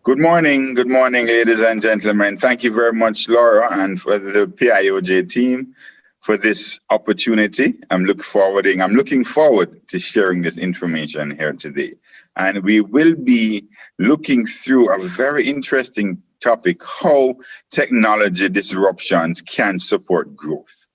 Good morning, ladies and gentlemen. Thank you very much, Laura, and for the PIOJ team for this opportunity. I'm looking forward to sharing this information here today. And we will be looking through a very interesting topic, how technology disruptions can support growth.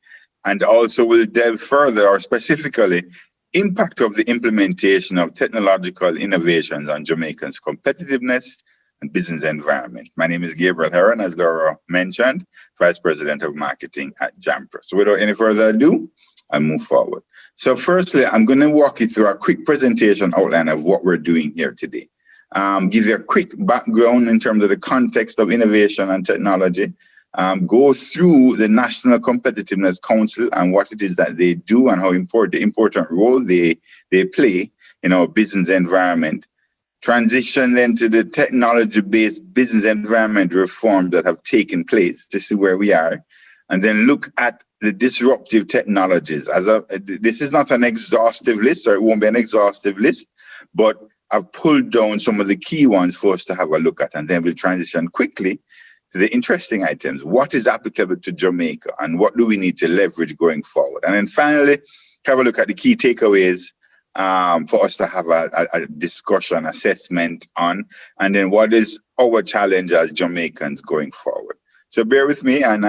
And also we'll delve further, or specifically, impact of the implementation of technological innovations on Jamaica's competitiveness and business environment. My name is Gabriel Heron, as Laura mentioned, Vice President of Marketing at JAMPRO. So without any further ado, I'll move forward. So firstly, I'm going to walk you through a quick presentation outline of what we're doing here today. Give you a quick background in terms of the context of innovation and technology. Go through the National Competitiveness Council and what it is that they do and how important the important role they play in our business environment. Transition then to the technology-based business environment reform that have taken place to see where we are, and then look at the disruptive technologies. This is not an exhaustive list, or it won't be an exhaustive list, but I've pulled down some of the key ones for us to have a look at, and then we'll transition quickly to the interesting items. What is applicable to Jamaica, and what do we need to leverage going forward? And then finally, have a look at the key takeaways for us to have a discussion, assessment on, and then what is our challenge as Jamaicans going forward. So bear with me and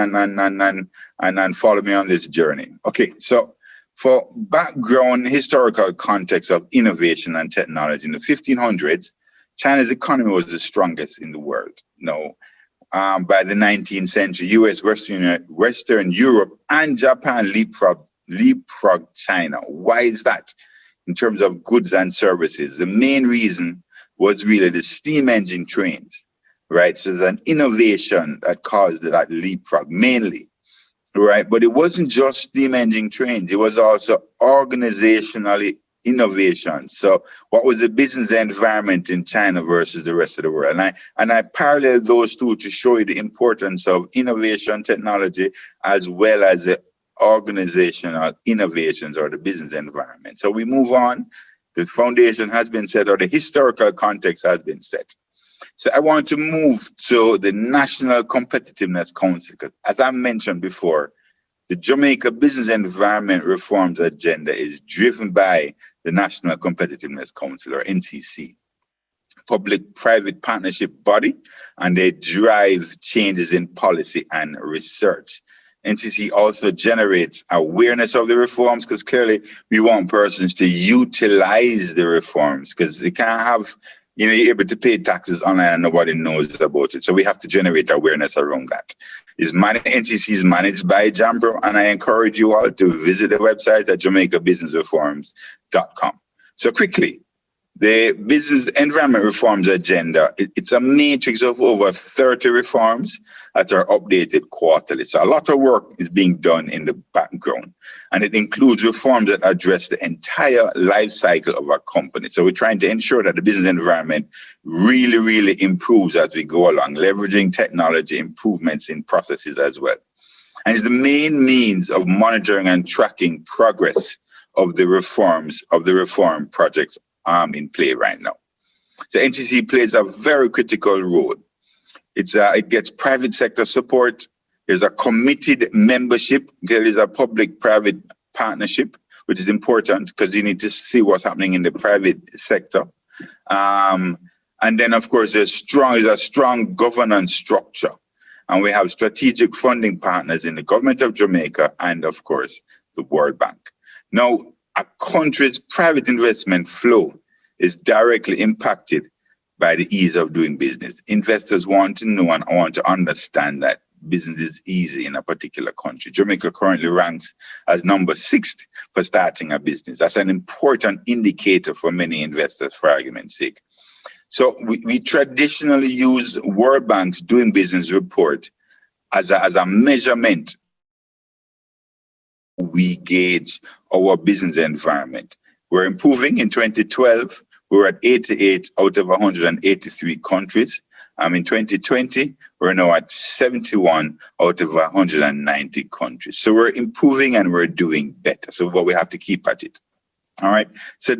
follow me on this journey. Okay, so for background, historical context of innovation and technology, in the 1500s, China's economy was the strongest in the world. By the 19th century, US, Western Europe, and Japan leapfrogged China. Why is that? In terms of goods and services, the main reason was really the steam engine trains, right? So there's an innovation that caused that leapfrog mainly, right? But it wasn't just steam engine trains, it was also organizationally innovation. So what was the business environment in China versus the rest of the world? And I parallel those two to show you the importance of innovation technology as well as the organizational innovations or the business environment. So we move on. The foundation has been set, or the historical context has been set. So I want to move to the National Competitiveness Council, because as I mentioned before, the Jamaica Business Environment Reforms Agenda is driven by the National Competitiveness Council, or NCC, public-private partnership body, and they drive changes in policy and research. NCC also generates awareness of the reforms, because clearly we want persons to utilize the reforms, because they can't have, you're able to pay taxes online and nobody knows about it. So we have to generate awareness around that. NCC is managed by JAMPRO, and I encourage you all to visit the website at JamaicaBusinessReforms.com. So quickly, the Business Environment Reforms Agenda, it's a matrix of over 30 reforms that are updated quarterly. So a lot of work is being done in the background, and it includes reforms that address the entire life cycle of our company. So we're trying to ensure that the business environment really, really improves as we go along, leveraging technology improvements in processes as well. And it's the main means of monitoring and tracking progress of the reform projects in play right now. So NCC plays a very critical role. It gets private sector support. There's a committed membership. There is a public-private partnership, which is important because you need to see what's happening in the private sector. And then, of course, there's a strong governance structure. And we have strategic funding partners in the government of Jamaica and, of course, the World Bank. Now, a country's private investment flow is directly impacted by the ease of doing business. Investors want to know and want to understand that business is easy in a particular country. Jamaica currently ranks as number 6 for starting a business. That's an important indicator for many investors, for argument's sake. So we traditionally use World Bank's Doing Business report as a measurement. We gauge our business environment. We're improving. In 2012, we were at 88 out of 183 countries. In 2020, we're now at 71 out of 190 countries. So we're improving and we're doing better. So we have to keep at it. All right. So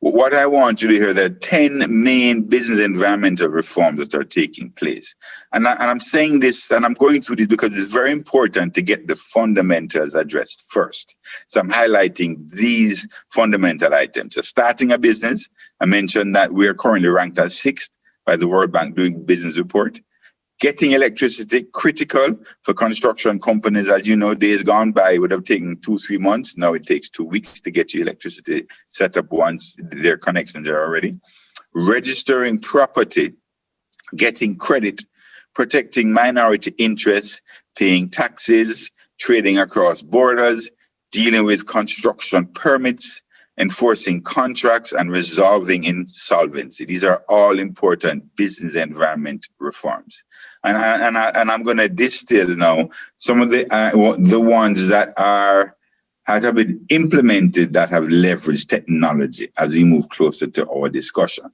What I want you to hear, there are 10 main business environmental reforms that are taking place. And I'm saying this, and I'm going through this because it's very important to get the fundamentals addressed first. So I'm highlighting these fundamental items. So starting a business, I mentioned that we are currently ranked as 6th by the World Bank doing business report. Getting electricity, critical for construction companies. As you know, days gone by, it would have taken 2-3 months. Now it takes 2 weeks to get your electricity set up once their connections are already. Registering property, getting credit, protecting minority interests, paying taxes, trading across borders, dealing with construction permits, enforcing contracts, and resolving insolvency. These are all important business environment reforms. And I'm going to distill now some of the ones that have been implemented that have leveraged technology as we move closer to our discussion.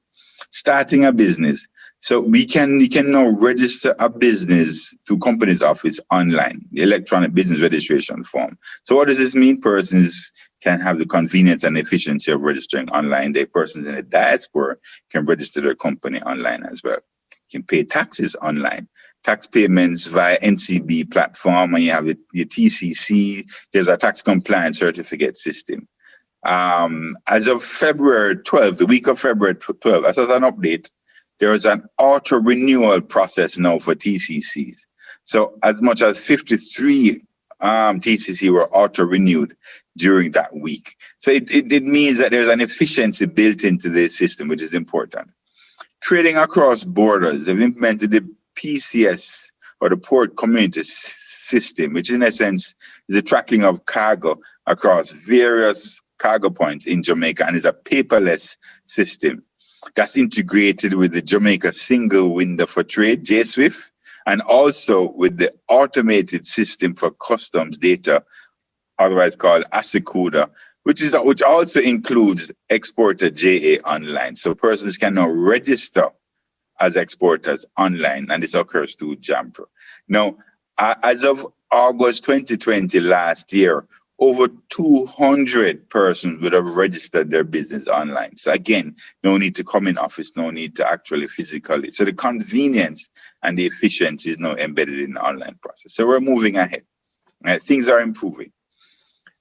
Starting a business. So you can now register a business through Companies Office online, the electronic business registration form. So what does this mean? Persons can have the convenience and efficiency of registering online. The persons in the diaspora can register their company online as well. You can pay taxes online. Tax payments via NCB platform, and you have your TCC. There's a tax compliance certificate system. As of February 12th, the week of February 12th, as an update, there is an auto renewal process now for TCCs. So as much as 53 TCC were auto renewed during that week. So it means that there's an efficiency built into this system, which is important. Trading across borders, they've implemented the PCS, or the Port Community System, which in essence is the tracking of cargo across various cargo points in Jamaica, and is a paperless system that's integrated with the Jamaica Single Window for Trade, JSWIFT, and also with the automated system for customs data, otherwise called ASICUDA, which also includes Exporter JA Online. So persons can now register as exporters online, and this occurs through JAMPRO. Now, as of August 2020 last year, over 200 persons would have registered their business online. So again, no need to come in office, no need to actually physically. So the convenience and the efficiency is now embedded in the online process. So we're moving ahead. Things are improving.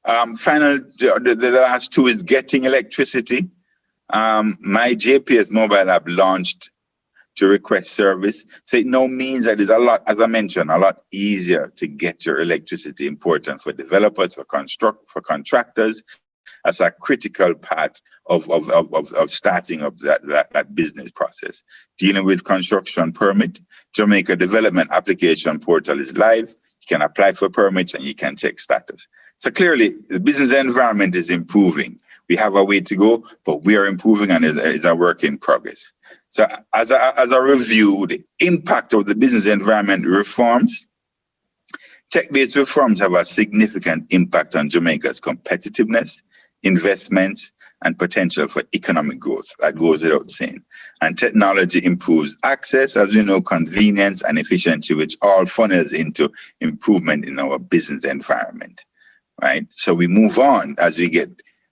Final, the last two is getting electricity. My JPS mobile app launched to request service. So it now means that it's a lot, as I mentioned, a lot easier to get your electricity, important for developers, for contractors, as a critical part of starting up that business process. Dealing with construction permit, Jamaica Development Application Portal is live. You can apply for permits and you can check status. So clearly, the business environment is improving. We have a way to go, but we are improving, and it's a work in progress. So as a review, the impact of the business environment reforms, tech-based reforms have a significant impact on Jamaica's competitiveness, investments, and potential for economic growth. That goes without saying. And technology improves access, as we know, convenience and efficiency, which all funnels into improvement in our business environment, right? So we move on as we get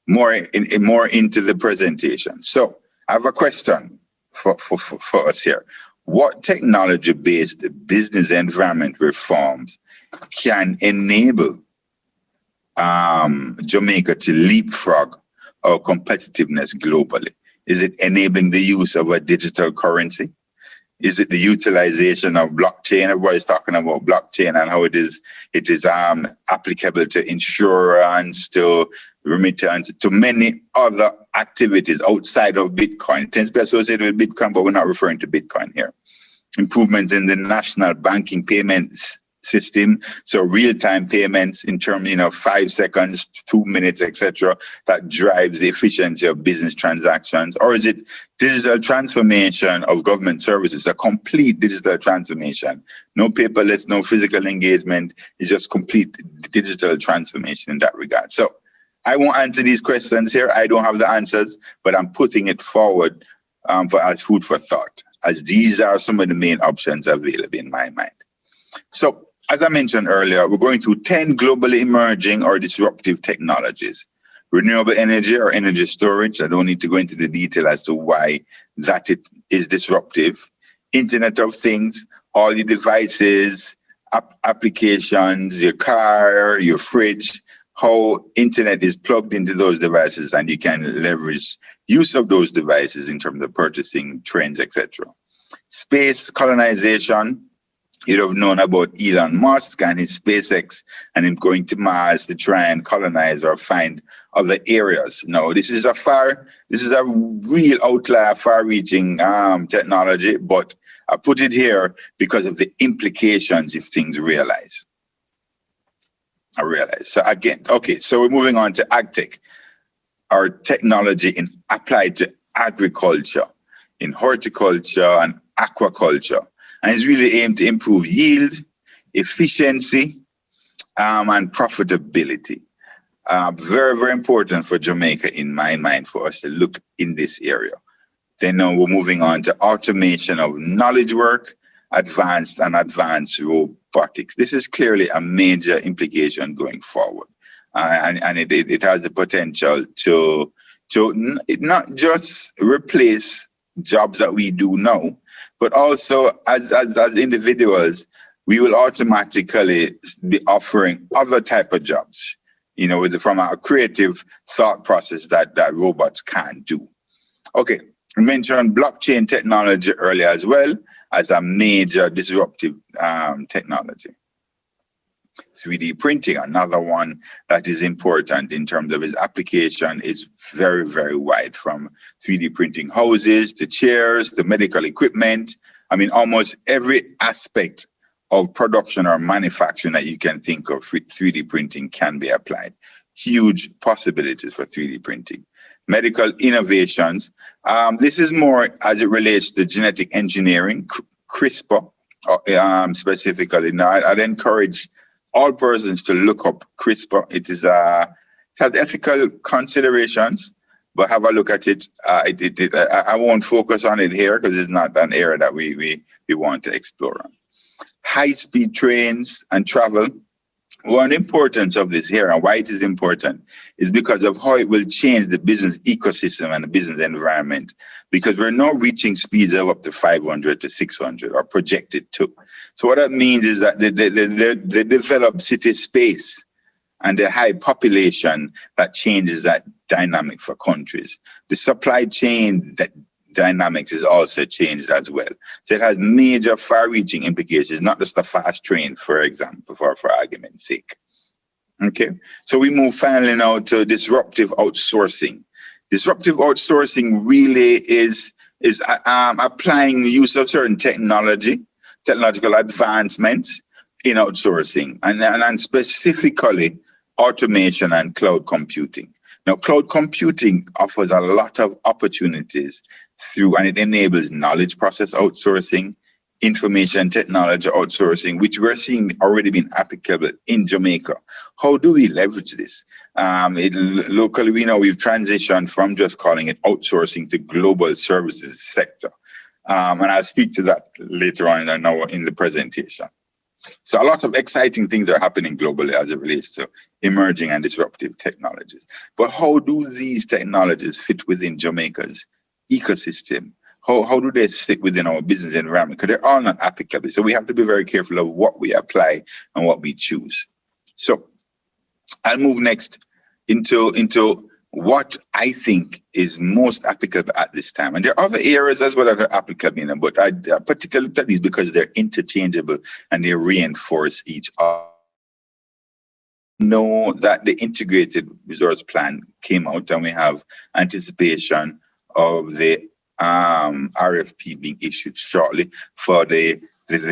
more into the presentation. So I have a question for us here. What technology-based business environment reforms can enable Jamaica to leapfrog our competitiveness globally? Is it enabling the use of a digital currency? Is it the utilization of blockchain? Everybody's talking about blockchain and how it is applicable to insurance, to remittance, to many other activities outside of Bitcoin. It tends to be associated with Bitcoin, but we're not referring to Bitcoin here. Improvements in the national banking payments system, so real-time payments in terms, 5 seconds, 2 minutes, etc., that drives the efficiency of business transactions? Or is it digital transformation of government services, a complete digital transformation? No paperless, no physical engagement, it's just complete digital transformation in that regard. So I won't answer these questions here. I don't have the answers, but I'm putting it forward as food for thought, as these are some of the main options available in my mind. So, as I mentioned earlier, we're going through 10 globally emerging or disruptive technologies. renewable energy or energy storage. I don't need to go into the detail as to why that it is disruptive. Internet of Things, all your devices, applications, your car, your fridge, how internet is plugged into those devices, and you can leverage use of those devices in terms of purchasing trends, etc. Space colonization. You'd have known about Elon Musk and his SpaceX and him going to Mars to try and colonize or find other areas. No, this is a real outlier, far-reaching technology, but I put it here because of the implications if things realize. So again, okay, so we're moving on to AgTech, our technology applied to agriculture, in horticulture and aquaculture. And it's really aimed to improve yield, efficiency, and profitability. Very, very important for Jamaica, in my mind, for us to look in this area. Then now we're moving on to automation of knowledge work, advanced robotics. This is clearly a major implication going forward. And it has the potential to not just replace jobs that we do now, but also as individuals, we will automatically be offering other type of jobs, from a creative thought process that robots can't do. Okay, I mentioned blockchain technology earlier as well as a major disruptive technology. 3D printing, another one that is important in terms of its application, is very, very wide, from 3D printing houses to chairs to medical equipment. I mean, almost every aspect of production or manufacturing that you can think of, 3D printing can be applied. Huge possibilities for 3D printing. Medical innovations. This is more as it relates to genetic engineering, CRISPR, specifically. Now, I'd encourage all persons to look up CRISPR. It has ethical considerations, but have a look at it. I won't focus on it here because it's not an area that we want to explore. High-speed trains and travel. One importance of this here, and why it is important, is because of how it will change the business ecosystem and the business environment, because we're now reaching speeds of up to 500 to 600, or projected to. So what that means is that the developed city space and the high population, that changes that dynamic for countries. The supply chain dynamics is also changed as well. So it has major far-reaching implications, not just a fast train, for example, for argument's sake. Okay, so we move finally now to disruptive outsourcing. Disruptive outsourcing really is applying the use of certain technological advancements in outsourcing, and specifically automation and cloud computing. Now, cloud computing offers a lot of opportunities and it enables knowledge process outsourcing, information technology outsourcing, which we're seeing already been applicable in Jamaica. How do we leverage this? Locally, we know we've transitioned from just calling it outsourcing to global services sector. And I'll speak to that later on in the presentation. So a lot of exciting things are happening globally as it relates to emerging and disruptive technologies. But how do these technologies fit within Jamaica's ecosystem? How do they sit within our business environment? Because they're all not applicable. So we have to be very careful of what we apply and what we choose. So I'll move next into what I think is most applicable at this time. And there are other areas as well that are applicable, but I particularly looked at these because they're interchangeable and they reinforce each other. Know that the integrated resource plan came out, and we have anticipation of the RFP being issued shortly for the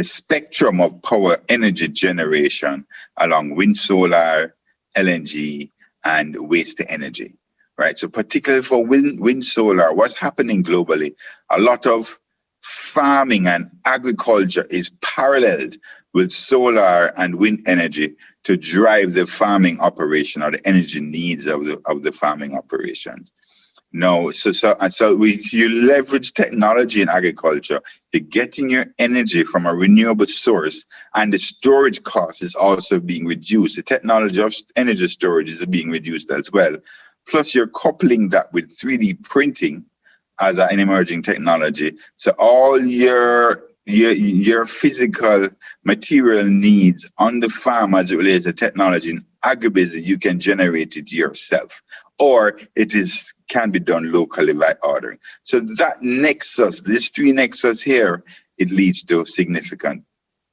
spectrum of power energy generation along wind, solar, LNG, and waste energy. Right, so particularly for wind solar, what's happening globally, a lot of farming and agriculture is paralleled with solar and wind energy to drive the farming operation or the energy needs of the farming operations. No, so you leverage technology in agriculture, you're getting your energy from a renewable source, and the storage cost is also being reduced. The technology of energy storage is being reduced as well. Plus, you're coupling that with 3D printing as an emerging technology. So all your physical material needs on the farm as it relates to technology in agribusiness, you can generate it yourself, or can be done locally by ordering. So that nexus, these three nexus here, it leads to significant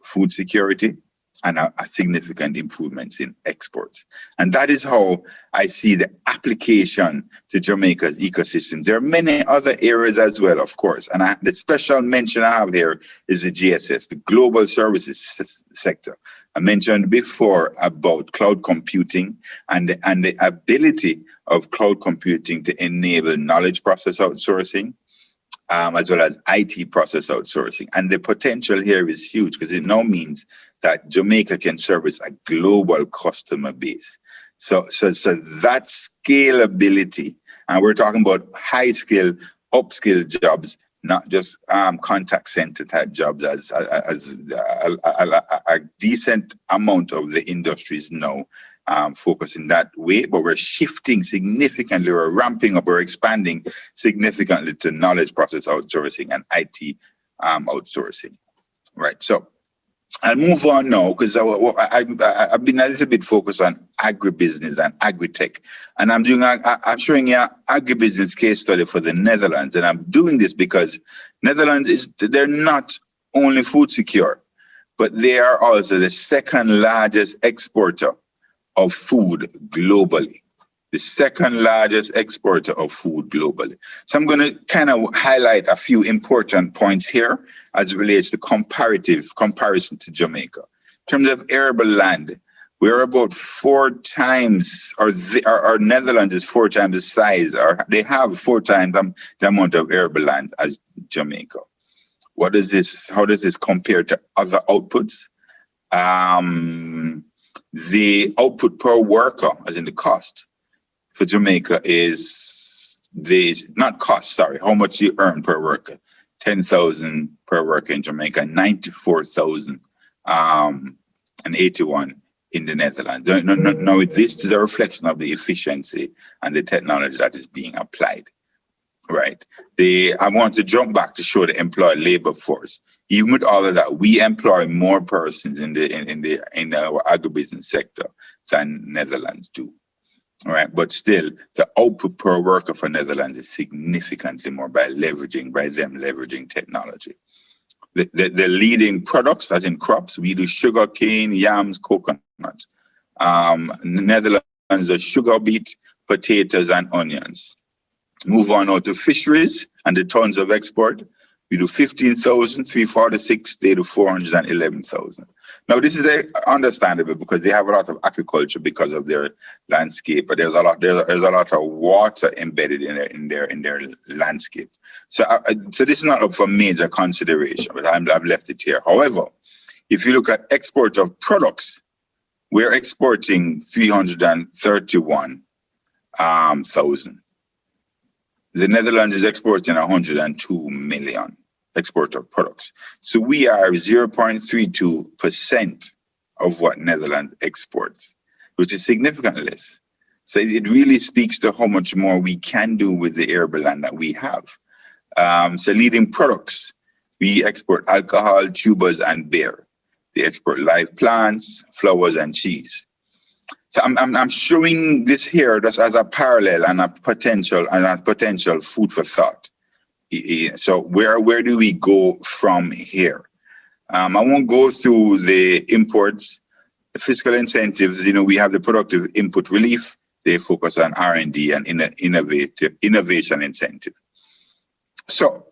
food security and a significant improvements in exports. And that is how I see the application to Jamaica's ecosystem. There are many other areas as well, of course. And the special mention I have here is the GSS, the global services sector. I mentioned before about cloud computing and the ability of cloud computing to enable knowledge process outsourcing, as well as IT process outsourcing. And the potential here is huge because it now means that Jamaica can service a global customer base. So that scalability, and we're talking about high skill, upskill jobs, not just contact center type jobs, as a decent amount of the industries now focus in that way, but we're shifting significantly, we're ramping up, we're expanding significantly to knowledge process outsourcing and IT outsourcing. Right, so I'll move on now because I've been a little bit focused on agribusiness and agri-tech, and I'm showing you an agribusiness case study for the Netherlands, and I'm doing this because Netherlands they're not only food secure, but they are also the second largest exporter of food globally. The second largest exporter of food globally. So I'm going to kind of highlight a few important points here as it relates to comparison to Jamaica. In terms of arable land, we're about 4 times, or our Netherlands is 4 times the size, or they have 4 times the amount of arable land as Jamaica. How does this compare to other outputs? The output per worker, as in the cost, for Jamaica is how much you earn per worker. 10,000 per worker in Jamaica, 94,081 in the Netherlands. No, this is a reflection of the efficiency and the technology that is being applied. Right. I want to jump back to show the employed labor force. Even with all of that, we employ more persons in our agribusiness sector than Netherlands do. All right, but still, the output per worker for Netherlands is significantly more by them leveraging technology. The leading products, as in crops, we do sugar cane, yams, coconuts. Netherlands are sugar beet, potatoes, and onions. Move on now to fisheries and the tons of export. We do 15,346, they do 411,000. Now, this is understandable because they have a lot of agriculture because of their landscape, but there's a lot of water embedded in their landscape. So this is not up for major consideration, but I've left it here. However, if you look at export of products, we're exporting 331,000. The Netherlands is exporting 102 million export of products. So we are 0.32% of what Netherlands exports, which is significantly less. So it really speaks to how much more we can do with the arable land that we have. So leading products, we export alcohol, tubers, and beer. They export live plants, flowers, and cheese. So I'm showing this here just as a parallel and a potential food for thought. So where do we go from here? I won't go through the imports, the fiscal incentives. We have the productive input relief. They focus on R&D and innovation incentive. So,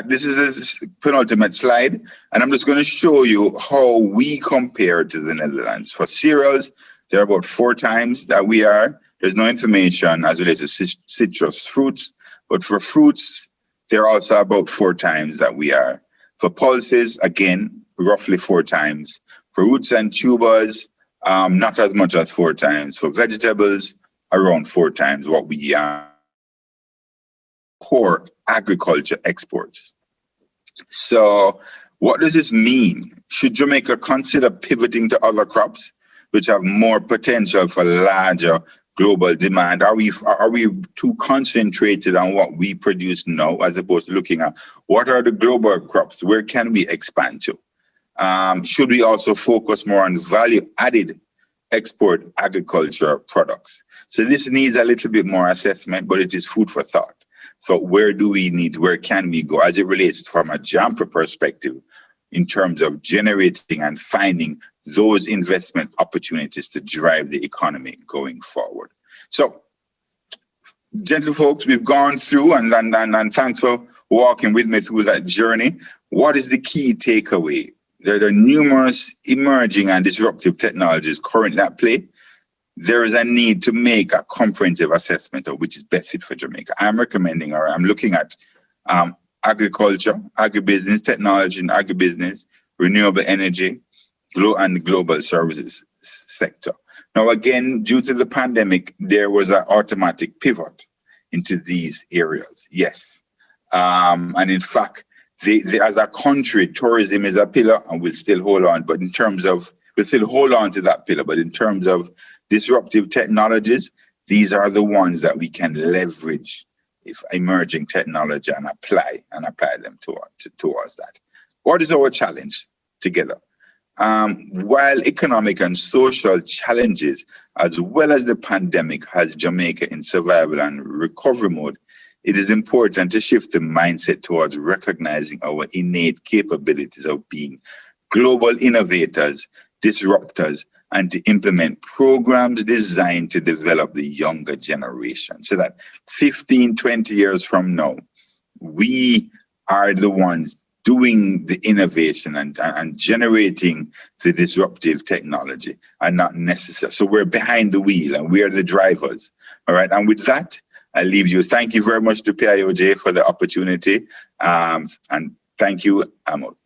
this is a penultimate slide, and I'm just going to show you how we compare to the Netherlands. For cereals, they're about 4 times that we are. There's no information as relates to citrus fruits, but for fruits, they're also about 4 times that we are. For pulses, again, roughly 4 times. For roots and tubers, not as much as 4 times. For vegetables, around 4 times what we are. Core agriculture exports. So what does this mean? Should Jamaica consider pivoting to other crops which have more potential for larger global demand? Are we too concentrated on what we produce now, as opposed to looking at what are the global crops? Where can we expand to? Should we also focus more on value-added export agriculture products? So this needs a little bit more assessment, but it is food for thought. So where can we go as it relates from a JAMPRO perspective in terms of generating and finding those investment opportunities to drive the economy going forward? So, gentle folks, we've gone through and thanks for walking with me through that journey. What is the key takeaway? There are numerous emerging and disruptive technologies currently at play. There is a need to make a comprehensive assessment of which is best fit for Jamaica. I'm recommending, or I'm looking at agriculture, agribusiness, technology and agribusiness, renewable energy, and the global services sector. Now, again, due to the pandemic, there was an automatic pivot into these areas. Yes. And in fact, as a country, tourism is a pillar and we'll still hold on. But in terms of, we'll still hold on to that pillar. But in terms of disruptive technologies, these are the ones that we can leverage if emerging technology and apply them towards that. What is our challenge together? While economic and social challenges, as well as the pandemic, has Jamaica in survival and recovery mode, it is important to shift the mindset towards recognizing our innate capabilities of being global innovators, disruptors, and to implement programs designed to develop the younger generation so that 15, 20 years from now, we are the ones doing the innovation and generating the disruptive technology and not necessarily. So we're behind the wheel and we are the drivers. All right. And with that, I leave you. Thank you very much to PIOJ for the opportunity. And thank you. I'm out.